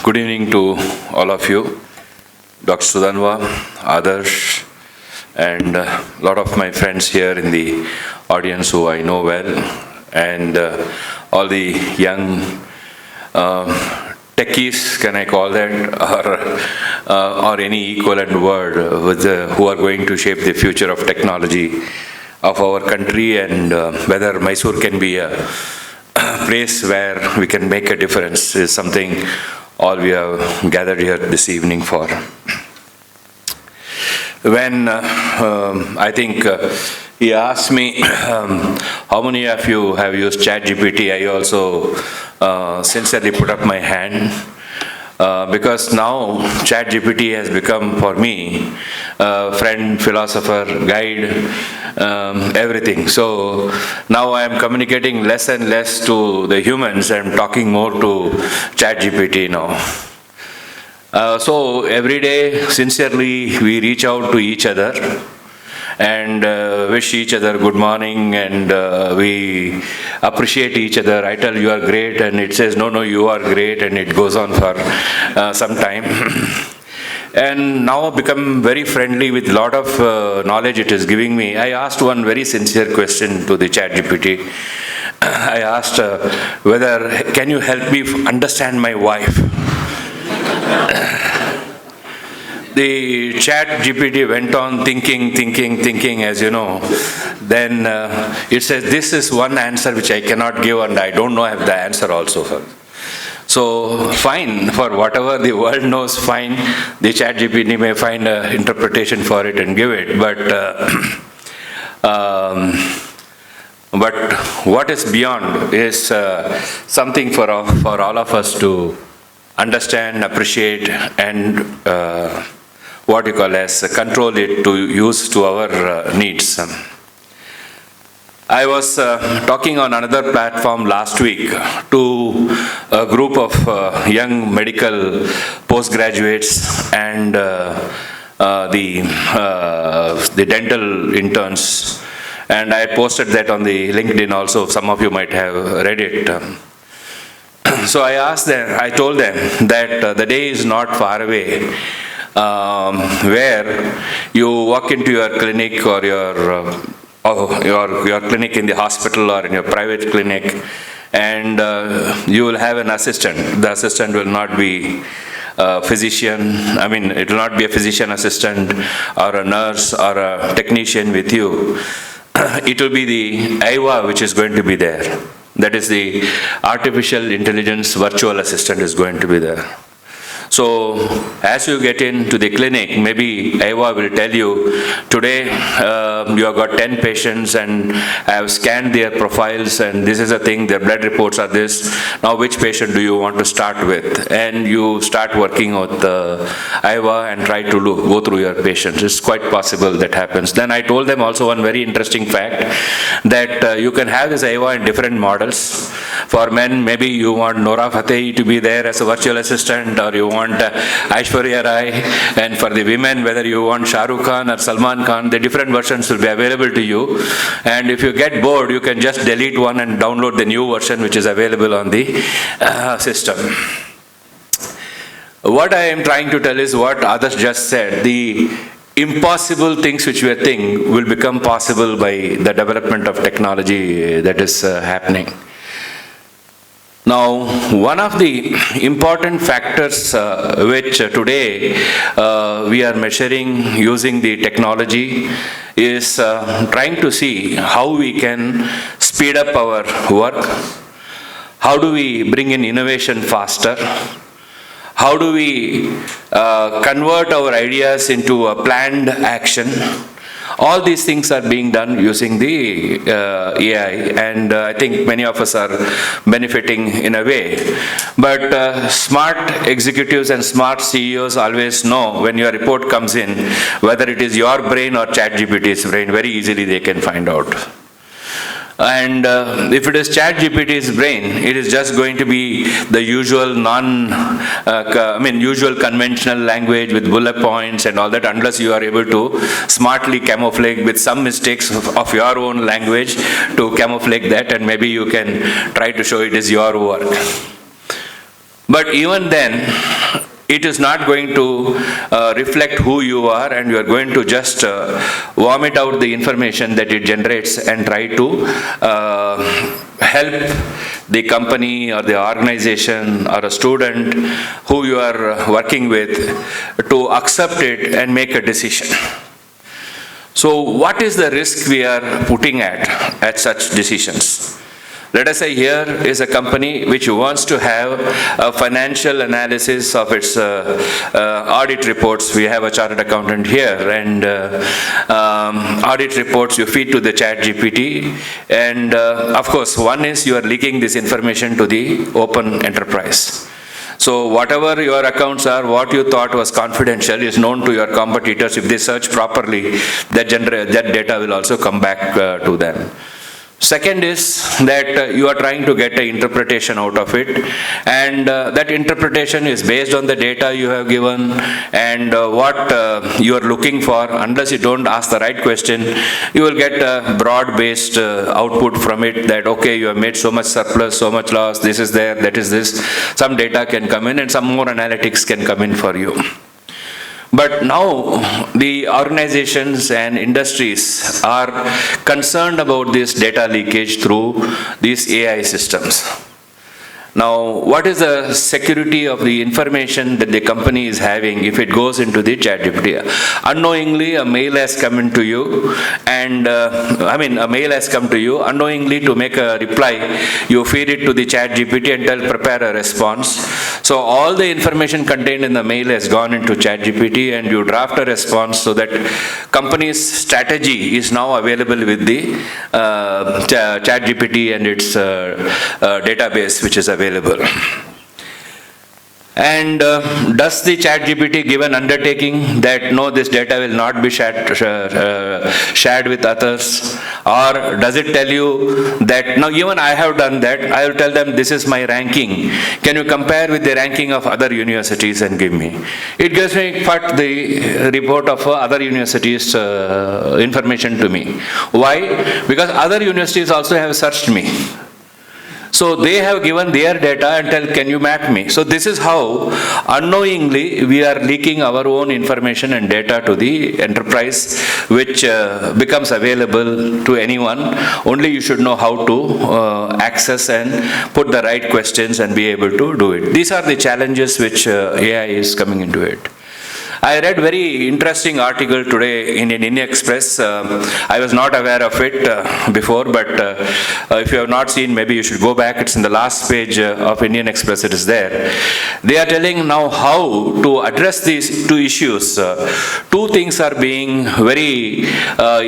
Good evening to all of you, Dr. Sudanva, Adarsh, and a lot of my friends here in the audience who I know well, and all the young techies, can I call that, or any equivalent word, who are going to shape the future of technology of our country, and whether Mysore can be a place where we can make a difference is something all we have gathered here this evening for. When I think he asked me how many of you have used ChatGPT, I also sincerely put up my hand. Because now ChatGPT has become for me friend, philosopher, guide, everything. So now I am communicating less and less to the humans. I am talking more to ChatGPT now. So every day, sincerely, we reach out to each other and wish each other good morning, and we appreciate each other. I tell you are great, and it says no, you are great, and it goes on for some time. And now I've become very friendly with a lot of knowledge it is giving me. I asked one very sincere question to the ChatGPT. I asked whether, can you help me understand my wife? The ChatGPT went on thinking, as you know. Then it says, this is one answer which I cannot give, and I don't know I have the answer also for. So fine, for whatever the world knows, fine. The ChatGPT may find an interpretation for it and give it, but what is beyond is something for all of us to understand, appreciate, and what you call as control it to use to our needs. I was talking on another platform last week to a group of young medical postgraduates and the dental interns, and I posted that on the LinkedIn also. Some of you might have read it. So I told them that the day is not far away where you walk into your clinic or your clinic in the hospital or in your private clinic, and you will have an assistant. The assistant will not be a physician. I mean, it will not be a physician assistant or a nurse or a technician with you. It will be the IVA which is going to be there. That is the artificial intelligence virtual assistant is going to be there. So as you get into the clinic, maybe IVA will tell you, today you have got 10 patients and I have scanned their profiles, and this is a thing, their blood reports are this. Now which patient do you want to start with? And you start working with IVA and try to go through your patients. It's quite possible that happens. Then I told them also one very interesting fact, that you can have this IVA in different models. For men, maybe you want Nora Fateh to be there as a virtual assistant, or you want Aishwarya Rai, and for the women, whether you want Shah Rukh Khan or Salman Khan, the different versions will be available to you. And if you get bored, you can just delete one and download the new version which is available on the system. What I am trying to tell is what others just said. The impossible things which we think will become possible by the development of technology that is happening. Now, one of the important factors which today we are measuring using the technology is trying to see how we can speed up our work, how do we bring in innovation faster, how do we convert our ideas into a planned action. All these things are being done using the AI, and I think many of us are benefiting in a way. But smart executives and smart CEOs always know when your report comes in, whether it is your brain or ChatGPT's brain. Very easily they can find out. And if it is ChatGPT's brain, it is just going to be the usual usual conventional language with bullet points and all that, unless you are able to smartly camouflage with some mistakes of your own language to camouflage that, and maybe you can try to show it is your work. But even then, it is not going to reflect who you are, and you are going to just vomit out the information that it generates and try to help the company or the organization or a student who you are working with to accept it and make a decision. So what is the risk we are putting at such decisions? Let us say here is a company which wants to have a financial analysis of its audit reports. We have a chartered accountant here, and audit reports you feed to the ChatGPT, and of course, one is you are leaking this information to the open enterprise. So whatever your accounts are, what you thought was confidential is known to your competitors. If they search properly, that data will also come back to them. Second is that you are trying to get an interpretation out of it, and that interpretation is based on the data you have given and what you are looking for. Unless you don't ask the right question, you will get a broad-based output from it that, okay, you have made so much surplus, so much loss, this is there, that is this. Some data can come in and some more analytics can come in for you. But now the organizations and industries are concerned about this data leakage through these AI systems. Now, what is the security of the information that the company is having if it goes into the ChatGPT? Unknowingly, a mail has come into you, and a mail has come to you. Unknowingly, to make a reply, you feed it to the ChatGPT and tell prepare a response. So all the information contained in the mail has gone into ChatGPT, and you draft a response so that company's strategy is now available with the ChatGPT and its database, which is available. And does the ChatGPT give an undertaking that no, this data will not be shared with others? Or does it tell you that, now even I have done that, I will tell them this is my ranking. Can you compare with the ranking of other universities and give me? It gives me the report of other universities information to me. Why? Because other universities also have searched me. So they have given their data and tell, can you map me? So this is how unknowingly we are leaking our own information and data to the enterprise, which becomes available to anyone. Only you should know how to access and put the right questions and be able to do it. These are the challenges which AI is coming into it. I read very interesting article today in Indian Express. I was not aware of it before, but if you have not seen, maybe you should go back. It's in the last page of Indian Express, it is there. They are telling now how to address these two issues. Two things are being very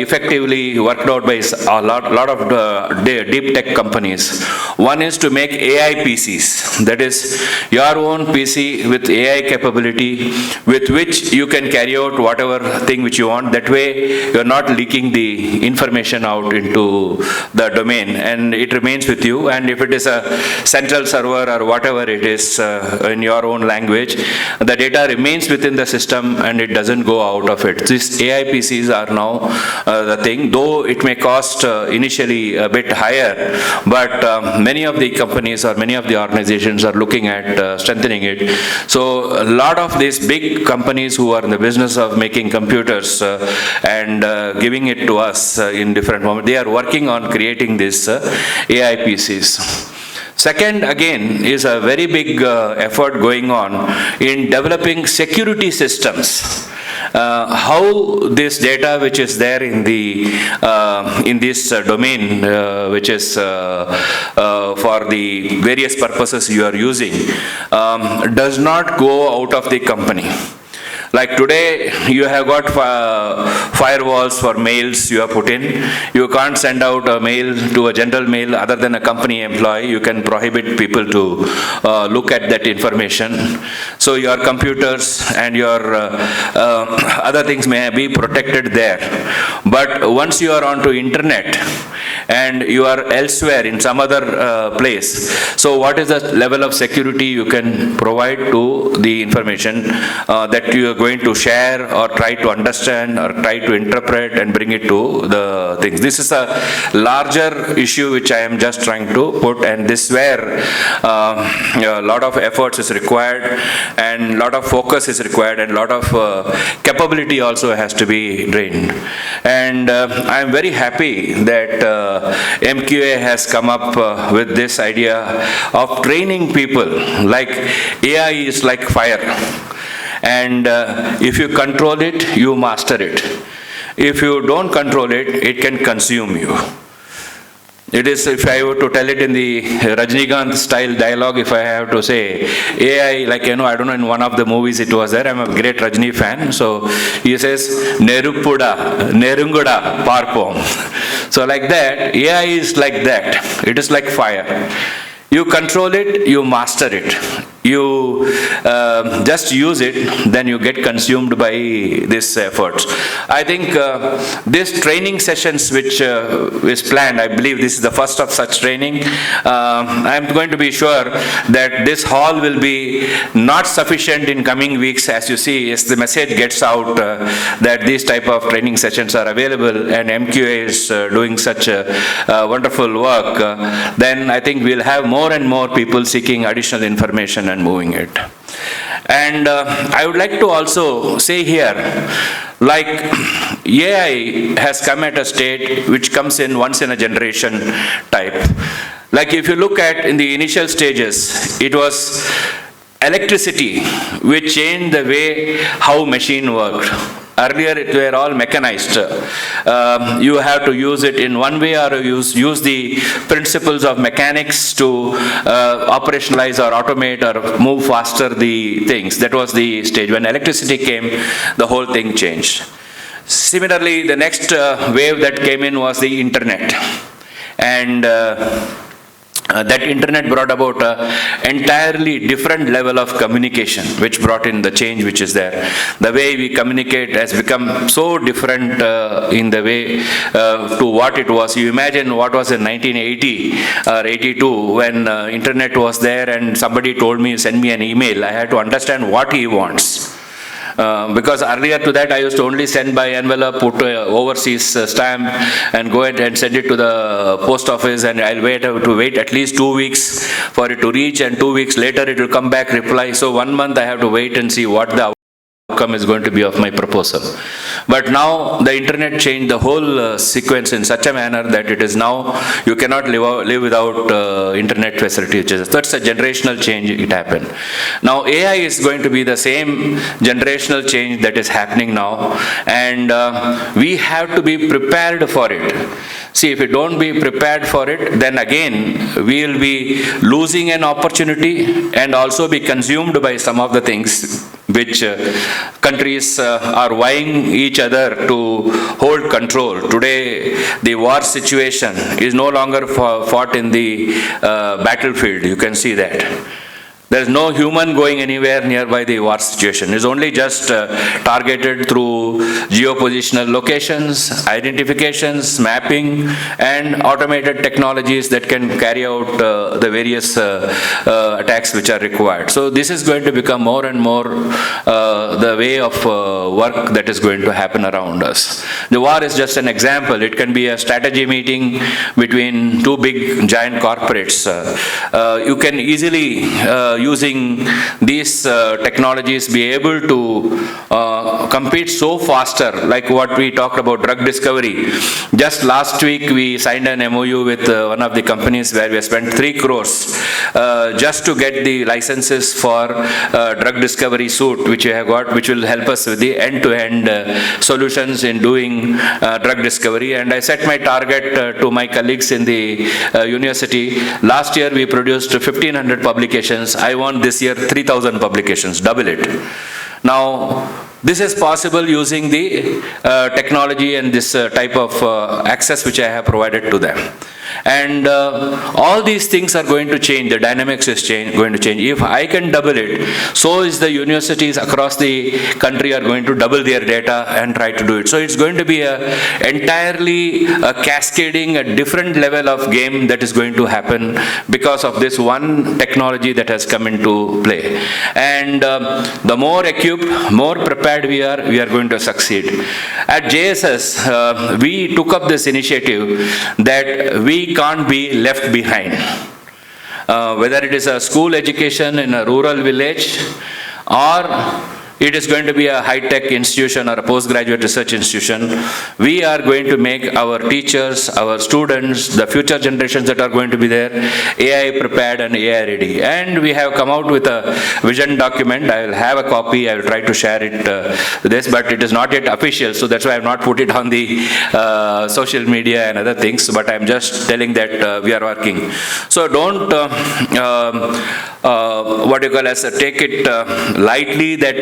effectively worked out by a lot of deep tech companies. One is to make AI PCs, that is your own PC with AI capability, with which you can carry out whatever thing which you want. That way you are not leaking the information out into the domain, and it remains with you. And if it is a central server or whatever it is in your own language, the data remains within the system and it doesn't go out of it. These AI PCs are now the thing, though it may cost initially a bit higher, but many of the companies or many of the organizations are looking at strengthening it. So a lot of these big companies who are in the business of making computers and giving it to us in different moments, they are working on creating these AI PCs. Second, again, is a very big effort going on in developing security systems. How this data which is there in this domain, which is for the various purposes you are using, does not go out of the company. Like today, you have got firewalls for mails you have put in. You can't send out a mail to a general mail other than a company employee. You can prohibit people to look at that information. So your computers and your other things may be protected there. But once you are onto internet and you are elsewhere in some other place. So what is the level of security you can provide to the information that you are going to share or try to understand or try to interpret and bring it to the things? This is a larger issue which I am just trying to put, and this is where a lot of efforts is required, and a lot of focus is required, and a lot of capability also has to be drained. And I am very happy that MQA has come up with this idea of training people. Like AI is like fire, and if you control it, you master it. If you don't control it, it can consume you. It is, if I were to tell it in the Rajnikant style dialogue, if I have to say, AI, like, I don't know, in one of the movies it was there, I'm a great Rajni fan, so he says, Neruppuda, Nerunguda, Parpom. So like that, AI is like that. It is like fire. You control it, you master it. You just use it, then you get consumed by this efforts. I think these training sessions which is planned, I believe this is the first of such training. I'm going to be sure that this hall will be not sufficient in coming weeks. As you see, as the message gets out that these type of training sessions are available, and MQA is doing such wonderful work, then I think we'll have more and more people seeking additional information and moving it. And I would like to also say here, like AI has come at a state which comes in once in a generation type. Like if you look at in the initial stages, it was electricity which changed the way how machine worked. Earlier it were all mechanized. You have to use it in one way, or use the principles of mechanics to operationalize or automate or move faster the things. That was the stage. When electricity came, the whole thing changed. Similarly, the next wave that came in was the internet. And that internet brought about an entirely different level of communication, which brought in the change which is there. The way we communicate has become so different in the way to what it was. You imagine what was in 1980 or 82 when internet was there and somebody told me, send me an email. I had to understand what he wants. Because earlier to that I used to only send by envelope, put overseas stamp and go ahead and send it to the post office, and I'll have to wait at least 2 weeks for it to reach, and 2 weeks later it will come back reply. So 1 month I have to wait and see what the outcome is going to be of my proposal. But now the internet changed the whole sequence in such a manner that it is now you cannot live without internet facility. That's a generational change. It happened. Now AI is going to be the same generational change that is happening now, and we have to be prepared for it. See, if we don't be prepared for it, then again we will be losing an opportunity and also be consumed by some of the things which countries are vying each other to hold control. Today, the war situation is no longer fought in the battlefield. You can see that. There is no human going anywhere nearby the war situation. It's only just targeted through geopositional locations, identifications, mapping, and automated technologies that can carry out the various attacks which are required. So this is going to become more and more the way of work that is going to happen around us. The war is just an example. It can be a strategy meeting between two big giant corporates. You can easily using these technologies be able to compete so faster, like what we talked about drug discovery. Just last week we signed an MOU with one of the companies where we spent 3 crores just to get the licenses for drug discovery suite which we have got, which will help us with the end-to-end solutions in doing drug discovery. And I set my target to my colleagues in the university. Last year we produced 1,500 publications. I want this year 3,000 publications, double it. Now, this is possible using the technology and this type of access which I have provided to them. And all these things are going to change. The dynamics is going to change. If I can double it, so is the universities across the country are going to double their data and try to do it. So it's going to be entirely a cascading, a different level of game that is going to happen because of this one technology that has come into play. And the more equipped, more prepared we are going to succeed. At JSS, we took up this initiative that we can't be left behind. Whether it is a school education in a rural village, or it is going to be a high-tech institution or a postgraduate research institution, we are going to make our teachers, our students, the future generations that are going to be there, AI prepared and AI ready. And we have come out with a vision document. I will have a copy. I will try to share it but it is not yet official, so that's why I have not put it on the social media and other things, but I am just telling that we are working. So don't, take it lightly that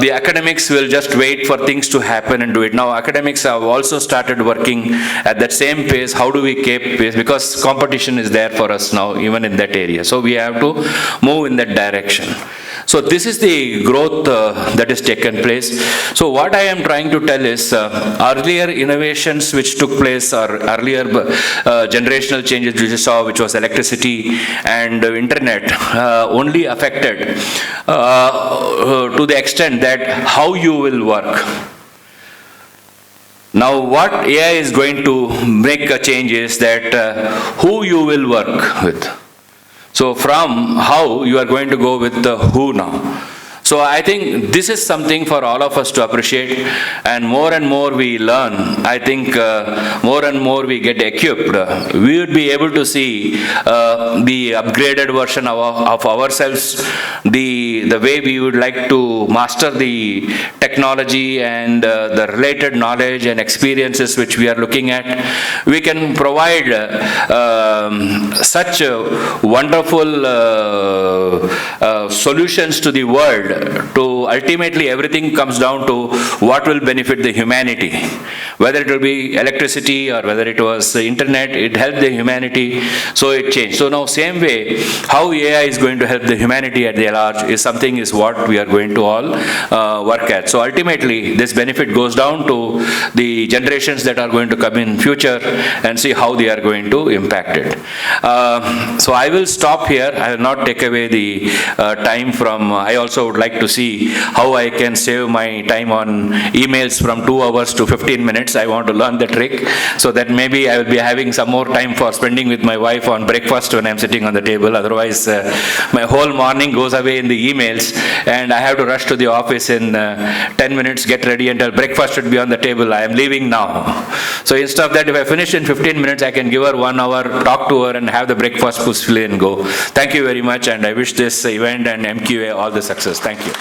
the academics will just wait for things to happen and do it. Now academics have also started working at that same pace. How do we keep pace? Because competition is there for us now, even in that area. So we have to move in that direction. So this is the growth that has taken place. So what I am trying to tell is earlier innovations which took place, or earlier generational changes which we saw, which was electricity and internet, only affected to the extent that how you will work. Now what AI is going to make a change is that who you will work with. So from how, you are going to go with the who now. So I think this is something for all of us to appreciate, and more we learn, I think more and more we get equipped, we would be able to see the upgraded version of ourselves, the way we would like to master the technology and the related knowledge and experiences which we are looking at. We can provide such wonderful solutions to the world. To ultimately everything comes down to what will benefit the humanity. Whether it will be electricity or whether it was the internet, it helped the humanity, so it changed. So now same way, how AI is going to help the humanity at the large is what we are going to all work at. So ultimately this benefit goes down to the generations that are going to come in future and see how they are going to impact it. So I will stop here. I will not take away the time from, I also would like to see how I can save my time on emails from 2 hours to 15 minutes. I want to learn the trick, so that maybe I will be having some more time for spending with my wife on breakfast when I'm sitting on the table. Otherwise, my whole morning goes away in the emails, and I have to rush to the office in 10 minutes, get ready, and tell breakfast should be on the table. I am leaving now. So instead of that, if I finish in 15 minutes, I can give her 1 hour, talk to her, and have the breakfast peacefully and go. Thank you very much, and I wish this event and MQA all the success. Thank you.